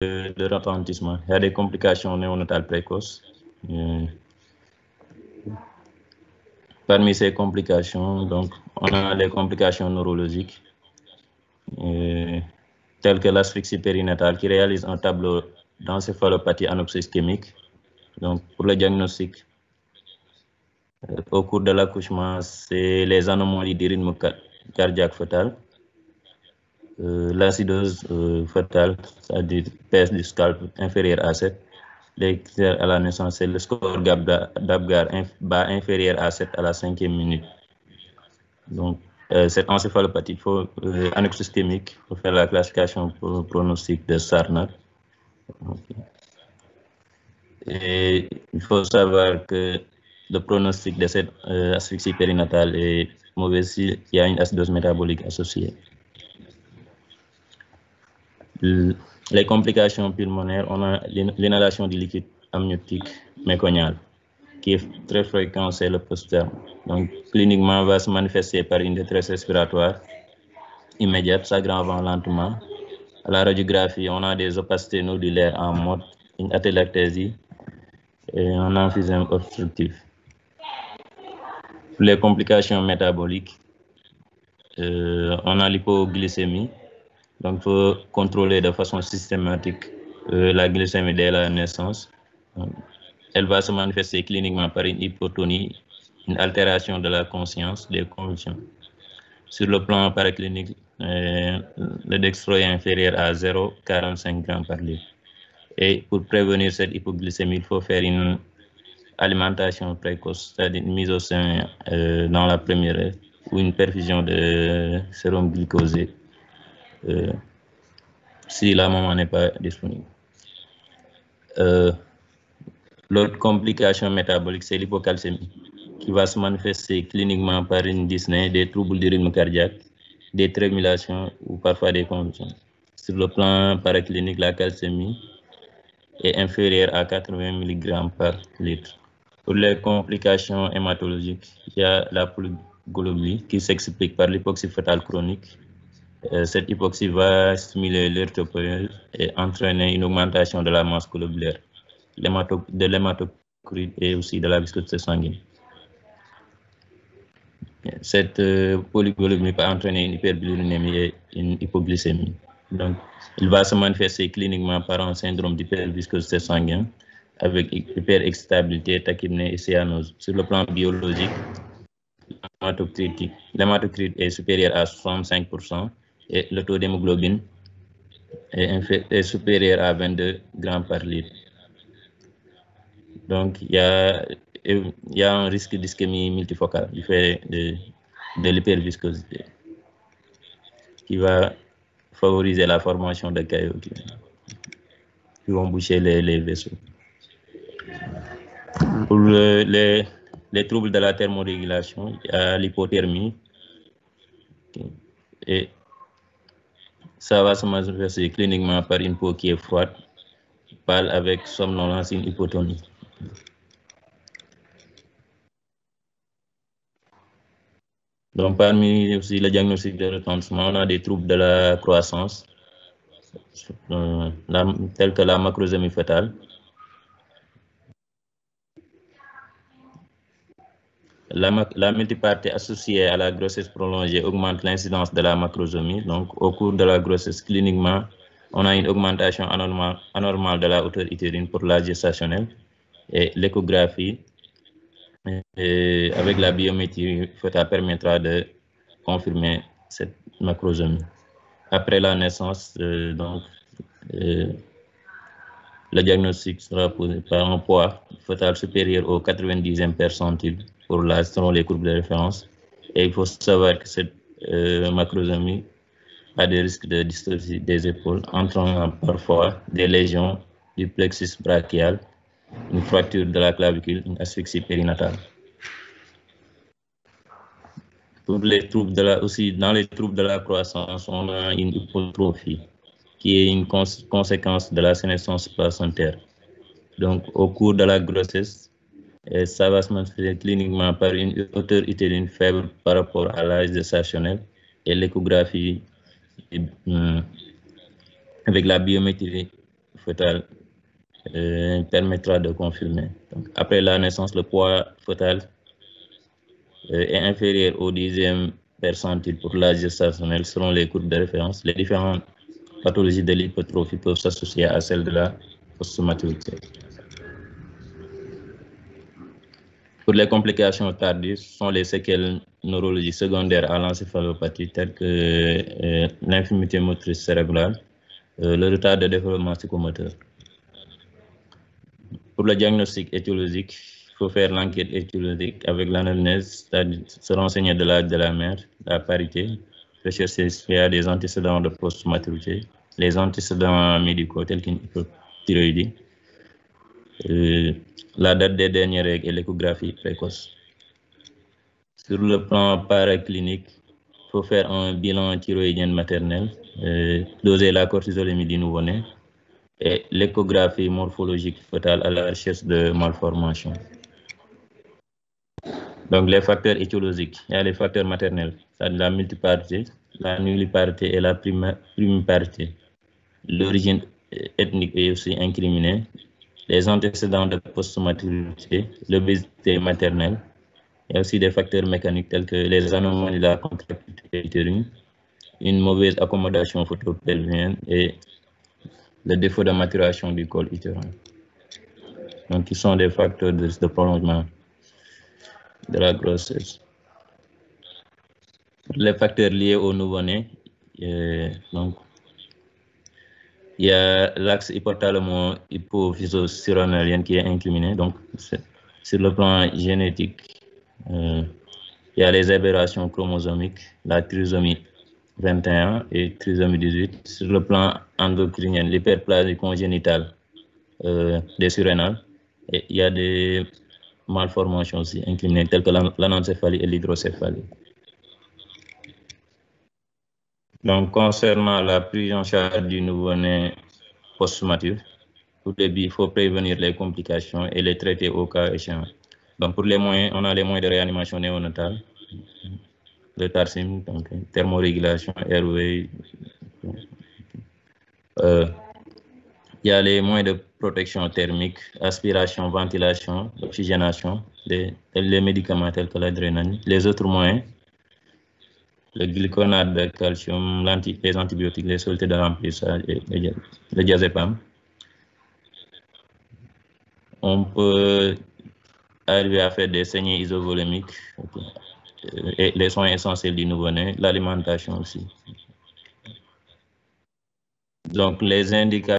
de retentissement. Il y a des complications néonatales précoces. Parmi ces complications, donc, on a les complications neurologiques, telles que l'asphyxie périnatale, qui réalise un tableau d'encéphalopathie anoxique-ischémique. Donc, pour le diagnostic, au cours de l'accouchement, c'est les anomalies du rythme cardiaque fœtal, l'acidose fœtale, c'est-à-dire pèse du scalp inférieure à 7. Les critères à la naissance, c'est le score d'Apgar bas inférieur à 7 à la 5e minute. Donc, cette encéphalopathie, il faut anoxique-ischémique, il faut faire la classification pronostic de Sarnat. Okay. Et il faut savoir que le pronostic de cette asphyxie périnatale est mauvais s'il y a une acidose métabolique associée. Les complications pulmonaires, on a l'inhalation du liquide amniotique méconial, qui est très fréquent, c'est le post-terme. Donc, cliniquement, va se manifester par une détresse respiratoire immédiate, s'aggravant lentement. À la radiographie, on a des opacités nodulaires en mode, une atelectasie et un emphysème obstructif. Pour les complications métaboliques, on a l'hypoglycémie. Donc, il faut contrôler de façon systématique la glycémie dès la naissance. Donc, elle va se manifester cliniquement par une hypotonie, une altération de la conscience, des convulsions. Sur le plan paraclinique, le dextro est inférieur à 0,45 g par litre. Et pour prévenir cette hypoglycémie, il faut faire une alimentation précoce, c'est-à-dire une mise au sein dans la première heure ou une perfusion de sérum glucosé si la maman n'est pas disponible. L'autre complication métabolique, c'est l'hypocalcémie, qui va se manifester cliniquement par une dyspnée, des troubles du rythme cardiaque, des trémulations ou parfois des convulsions. Sur le plan paraclinique, la calcémie est inférieure à 80 mg par litre. Pour les complications hématologiques, il y a la polyglobulie qui s'explique par l'hypoxie fœtale chronique. Cette hypoxie va stimuler l'érythropoïèse et entraîner une augmentation de la masse globulaire, de l'hématocrit et aussi de la viscosité sanguine. Cette polyglobulie peut entraîner une hyperbilirurémie et une hypoglycémie. Donc, il va se manifester cliniquement par un syndrome d'hyperviscosité sanguine avec hyperexcitabilité, tachypnée et cyanose. Sur le plan biologique, l'hématocrit est supérieur à 65% et le taux d'hémoglobine est supérieur à 22 g par litre. Donc, il y a un risque d'ischémie multifocale du fait de l'hyperviscosité qui va favoriser la formation de caillots qui vont boucher les vaisseaux. Pour les troubles de la thermorégulation, il y a l'hypothermie et ça va se manifester cliniquement par une peau qui est froide, pâle avec somnolence et une hypotonie. Donc, parmi aussi le diagnostic de retentissement, on a des troubles de la croissance, tels que la macrosomie fœtale. La multipartie associée à la grossesse prolongée augmente l'incidence de la macrosomie. Donc, au cours de la grossesse, cliniquement, on a une augmentation anormale de la hauteur utérine pour la gestationnelle et l'échographie avec la biométrie fœtale permettra de confirmer cette macrosomie. Après la naissance, le diagnostic sera posé par un poids fœtal supérieur au 90e percentile pour l'âge selon les courbes de référence. Et il faut savoir que cette macrosomie a des risques de dystocie des épaules, entraînant parfois des lésions du plexus brachial, une fracture de la clavicule, une asphyxie périnatale. Pour les troubles aussi dans les troubles de la croissance, on a une hypotrophie qui est une conséquence de la sénescence placentaire. Donc, au cours de la grossesse, ça va se manifester cliniquement par une hauteur utérine faible par rapport à l'âge gestationnel et l'échographie avec la biométrie fœtal permettra de confirmer. Donc, après la naissance, le poids fœtal est inférieur au 10e percentile pour l'âge gestationnel selon les courbes de référence. Les différentes pathologies de l'hypertrophie peuvent s'associer à celles de la post-maturité. Pour les complications tardives, ce sont les séquelles neurologiques secondaires à l'encéphalopathie telles que l'infirmité motrice cérébrale, le retard de développement psychomoteur. Pour le diagnostic étiologique, il faut faire l'enquête étiologique avec l'anamnèse, c'est-à-dire se renseigner de l'âge de la mère, la parité, rechercher s'il y a des antécédents de post-maturité, les antécédents médicaux tels qu'une hypothyroïdie, la date des dernières règles et l'échographie précoce. Sur le plan paraclinique, il faut faire un bilan thyroïdien maternel, doser la cortisolémie du nouveau-né et l'échographie morphologique fœtale à la recherche de malformations. Donc les facteurs étiologiques, il y a les facteurs maternels, c'est-à-dire la multiparité, la nulliparité et la primiparité. L'origine ethnique est aussi incriminée. Les antécédents de post-maturité, l'obésité maternelle. Il y a aussi des facteurs mécaniques tels que les anomalies de la contractilité utérine, une mauvaise accommodation photopelvienne et le défaut de maturation du col utérin. Donc, ils sont des facteurs de prolongement de la grossesse. Les facteurs liés au nouveau-né, donc, il y a l'axe hypothalamo-hypophyso-surrénalien qui est incriminé. Donc, sur le plan génétique, il y a les aberrations chromosomiques, la trisomie 21 et trisomie 18. Sur le plan endocrinien, l'hyperplasie congénitale des surrénales. Et il y a des malformations aussi incriminées telles que l'anencéphalie et l'hydrocéphalie. Donc, concernant la prise en charge du nouveau-né post-mature, au début, il faut prévenir les complications et les traiter au cas échéant. Donc, pour les moyens, on a les moyens de réanimation néonatale, le TARSIM, donc thermorégulation, airway. Il y a les moyens de protection thermique, aspiration, ventilation, oxygénation, les médicaments tels que l'adrénaline. Les autres moyens, le gluconate de calcium, les antibiotiques, les solutés de remplissage et le diazépam. On peut arriver à faire des saignées isovolémiques et les soins essentiels du nouveau-né, l'alimentation aussi. Donc, les indicateurs